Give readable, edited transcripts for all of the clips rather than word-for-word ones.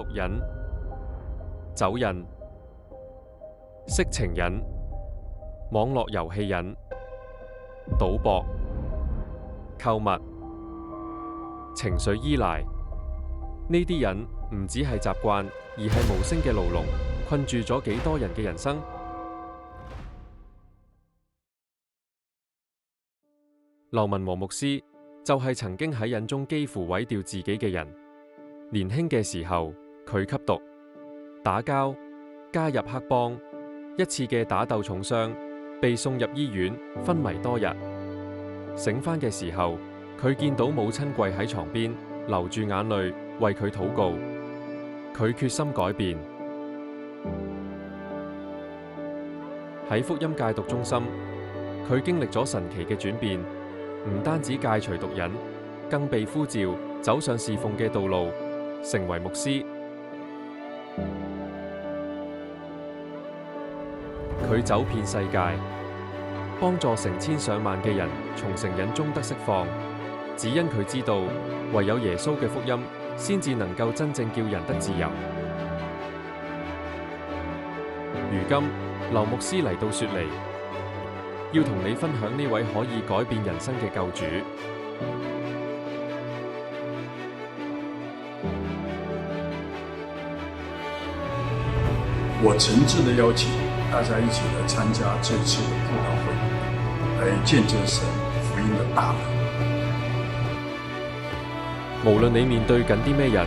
毒癮、酒癮、色情癮、網絡遊戲癮、賭博、購物、情緒依賴。呢啲癮唔只係習慣，而係無聲嘅牢籠，困住咗幾多人嘅人生。劉文和牧師就係曾經喺癮中幾乎毀掉自己嘅人。年輕嘅時候，佢吸毒、打交、加入黑幫，一次嘅打鬥重傷，被送入醫院，昏迷多日。醒返嘅時候，佢見到母親跪喺床邊，流住眼淚為佢禱告。佢決心改變。喺福音戒毒中心，佢經歷咗神奇嘅轉變，唔單止戒除毒癮，更被呼召走上侍奉嘅道路，成為牧師。佢走遍世界，幫助成千上萬嘅人從成癮中得釋放，只因佢知道唯有耶穌嘅福音先至能夠真正叫人得自由。如今劉牧師嚟到雪梨，要同你分享呢位可以改變人生嘅救主。我誠摯地邀請大家一起來參加這次的佈道會，來見證神福音的大能。無論你面對緊啲咩人，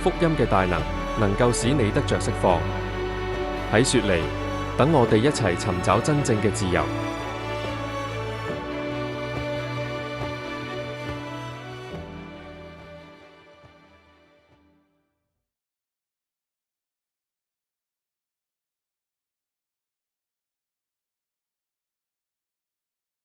福音嘅大能夠使你得着釋放。喺雪梨，等我哋一齊尋找真正嘅自由。